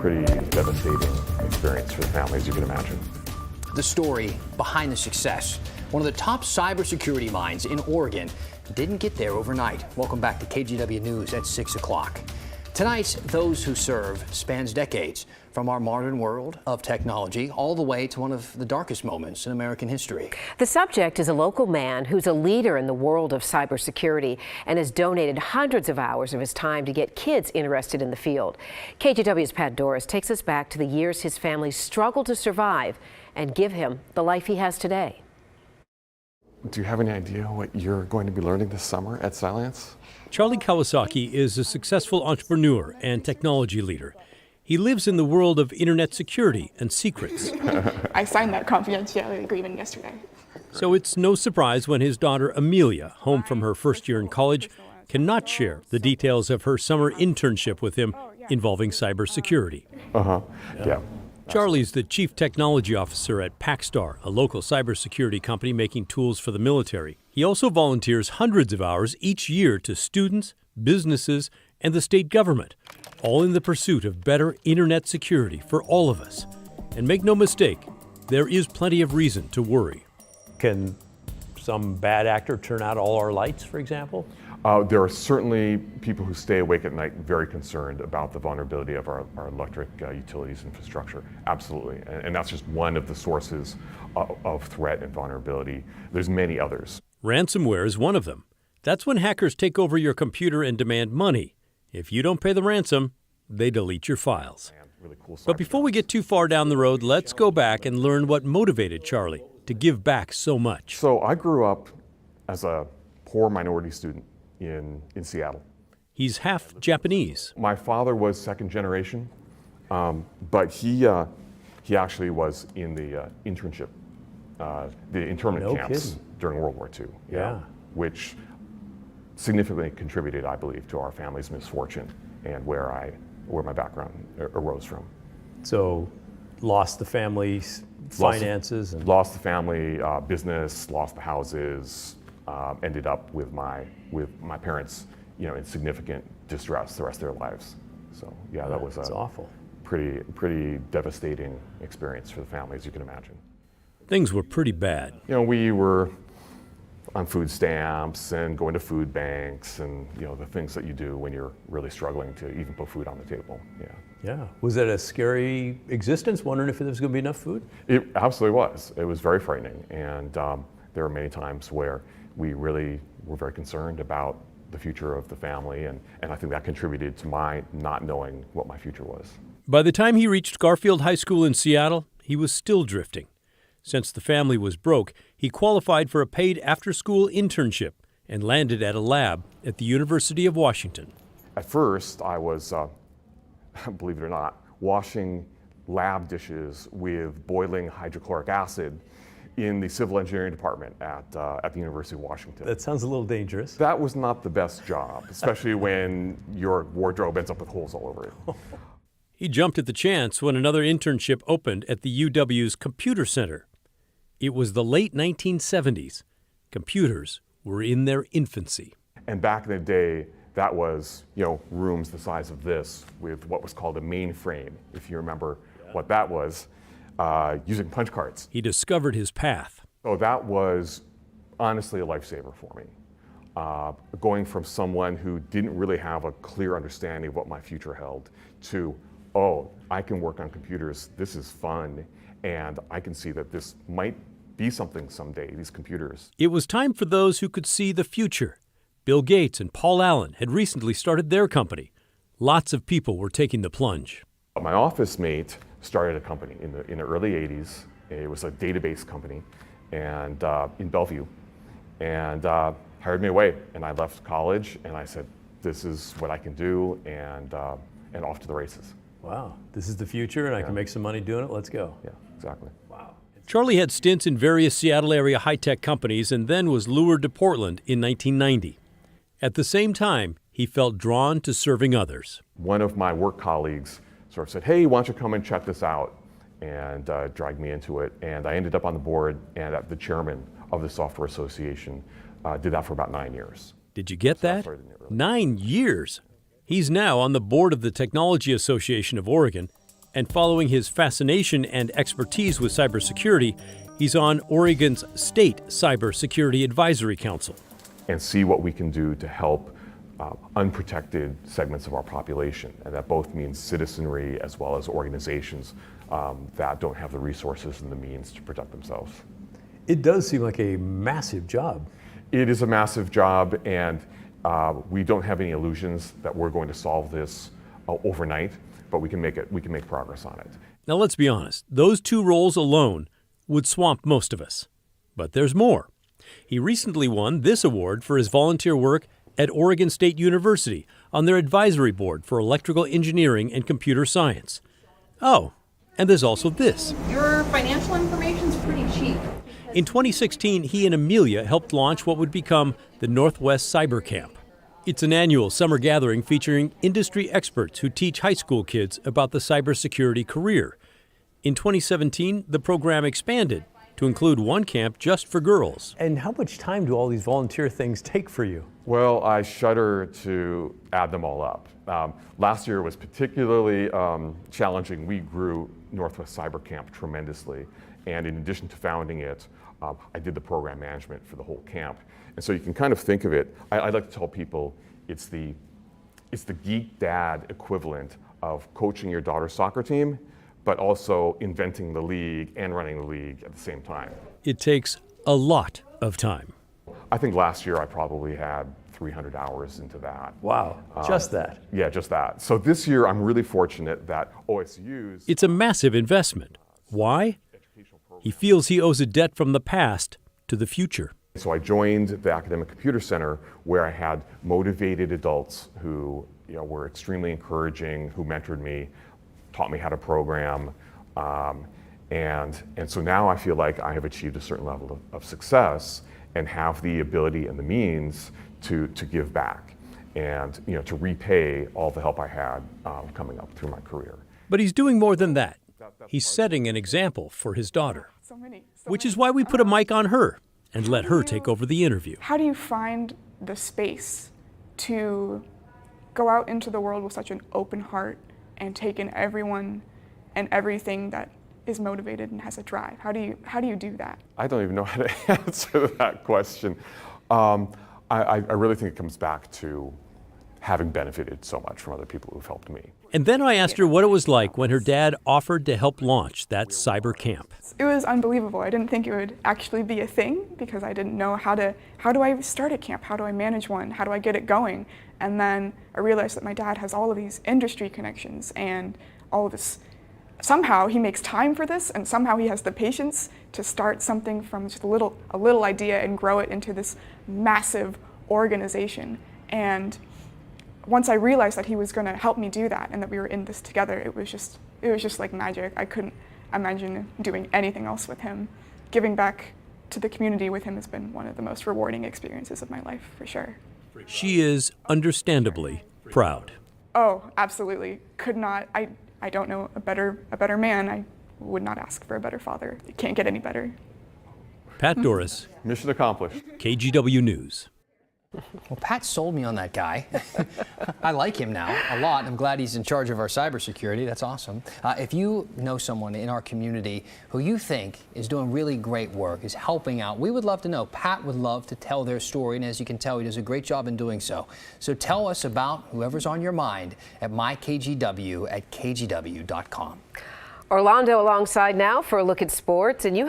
pretty devastating experience for the family, as you can imagine. The story behind the success. One of the top cybersecurity minds in Oregon didn't get there overnight. Welcome back to KGW News at 6 o'clock. Tonight, Those Who Serve spans decades, from our modern world of technology all the way to one of the darkest moments in American history. The subject is a local man who's a leader in the world of cybersecurity and has donated hundreds of hours of his time to get kids interested in the field. KGW's Pat Doris takes us back to the years his family struggled to survive and give him the life he has today. Do you have any idea what you're going to be learning this summer at Cylance? Charlie Kawasaki is a successful entrepreneur and technology leader. He lives in the world of internet security and secrets. I signed that confidentiality agreement yesterday. So it's no surprise when his daughter Amelia, home from her first year in college, cannot share the details of her summer internship with him involving cybersecurity. Yeah. Charlie's the chief technology officer at Packstar, a local cybersecurity company making tools for the military. He also volunteers hundreds of hours each year to students, businesses, and the state government, all in the pursuit of better internet security for all of us. And make no mistake, there is plenty of reason to worry. Can some bad actor turn out all our lights, for example? There are certainly people who stay awake at night very concerned about the vulnerability of our electric utilities infrastructure. Absolutely. And that's just one of the sources of threat and vulnerability. There's many others. Ransomware is one of them. That's when hackers take over your computer and demand money. If you don't pay the ransom, they delete your files. Really cool. But before we get too far down the road, let's go back and learn what motivated Charlie to give back so much. So I grew up as a poor minority student in Seattle. He's half Japanese. My father was second generation, but he actually was in the internship, the internment camps during World War II. Yeah. Which significantly contributed, I believe, to our family's misfortune and where my background arose from. So, lost the family's finances? Lost the family business, lost the houses, ended up with my parents, in significant distress the rest of their lives. So yeah, that was awful. Pretty devastating experience for the family, as you can imagine. Things were pretty bad. We were on food stamps and going to food banks and the things that you do when you're really struggling to even put food on the table. Yeah. Was that a scary existence, wondering if there was going to be enough food? It absolutely was. It was very frightening, and there were many times where we really were very concerned about the future of the family, and I think that contributed to my not knowing what my future was. By the time he reached Garfield High School in Seattle, he was still drifting. Since the family was broke, he qualified for a paid after-school internship and landed at a lab at the University of Washington. At first, I was, believe it or not, washing lab dishes with boiling hydrochloric acid in the civil engineering department at the University of Washington. That sounds a little dangerous. That was not the best job, especially when your wardrobe ends up with holes all over it. He jumped at the chance when another internship opened at the UW's Computer Center. It was the late 1970s. Computers were in their infancy. And back in the day, that was, rooms the size of this with what was called a mainframe, if you remember what that was. Using punch cards. He discovered his path. So that was honestly a lifesaver for me. Going from someone who didn't really have a clear understanding of what my future held to, I can work on computers, this is fun, and I can see that this might be something someday, these computers. It was time for those who could see the future. Bill Gates and Paul Allen had recently started their company. Lots of people were taking the plunge. My office mate started a company in the early 80s. It was a database company and in Bellevue, and hired me away. And I left college and I said, this is what I can do, and off to the races. Wow, this is the future and I can make some money doing it, let's go. Yeah, exactly. Wow. Charlie had stints in various Seattle area high-tech companies and then was lured to Portland in 1990. At the same time, he felt drawn to serving others. One of my work colleagues sort of said, hey, why don't you come and check this out, and dragged me into it. And I ended up on the board and the chairman of the Software Association. Did that for about 9 years. Did you get that? 9 years. He's now on the board of the Technology Association of Oregon And following his fascination and expertise with cybersecurity, he's on Oregon's State Cybersecurity Advisory Council. And see what we can do to help unprotected segments of our population. And that both means citizenry as well as organizations that don't have the resources and the means to protect themselves. It does seem like a massive job. It is a massive job, and we don't have any illusions that we're going to solve this overnight, but we can make progress on it. Now let's be honest, those two roles alone would swamp most of us. But there's more. He recently won this award for his volunteer work at Oregon State University on their advisory board for electrical engineering and computer science. Oh, and there's also this. Your financial information's pretty cheap. In 2016, he and Amelia helped launch what would become the Northwest Cyber Camp. It's an annual summer gathering featuring industry experts who teach high school kids about the cybersecurity career. In 2017, the program expanded to include one camp just for girls. And how much time do all these volunteer things take for you? Well, I shudder to add them all up. Last year was particularly challenging. We grew Northwest Cyber Camp tremendously. And in addition to founding it, I did the program management for the whole camp. And so you can kind of think of it, I like to tell people it's the geek dad equivalent of coaching your daughter's soccer team, but also inventing the league and running the league at the same time. It takes a lot of time. I think last year I probably had 300 hours into that. Wow, just that? Yeah, just that. So this year I'm really fortunate that OSU's... It's a massive investment. Why? He feels he owes a debt from the past to the future. So I joined the Academic Computer Center, where I had motivated adults who were extremely encouraging, who mentored me, taught me how to program, and so now I feel like I have achieved a certain level of success and have the ability and the means to give back and to repay all the help I had coming up through my career. But he's doing more than that. He's setting an example for his daughter, which is why we put a mic on her and let her take over the interview. How do you find the space to go out into the world with such an open heart and take in everyone and everything that is motivated and has a drive? How do you do that? I don't even know how to answer that question. I really think it comes back to having benefited so much from other people who've helped me. And then I asked her what it was like when her dad offered to help launch that cyber camp. It was unbelievable. I didn't think it would actually be a thing because I didn't know how do I start a camp? How do I manage one? How do I get it going? And then I realized that my dad has all of these industry connections and all of this. Somehow he makes time for this, and somehow he has the patience to start something from just a little idea and grow it into this massive organization. And once I realized that he was going to help me do that and that we were in this together, it was just like magic. I couldn't imagine doing anything else with him. Giving back to the community with him has been one of the most rewarding experiences of my life, for sure. She is understandably proud. Oh, absolutely. Could not. I don't know a better man. I would not ask for a better father. It can't get any better. Pat Doris, Mission accomplished. KGW News. Well, Pat sold me on that guy. I like him now a lot. I'm glad he's in charge of our cybersecurity. That's awesome. If you know someone in our community who you think is doing really great work, is helping out, we would love to know. Pat would love to tell their story, and as you can tell, he does a great job in doing so. So tell us about whoever's on your mind at mykgw@kgw.com. Orlando alongside now for a look at sports, and you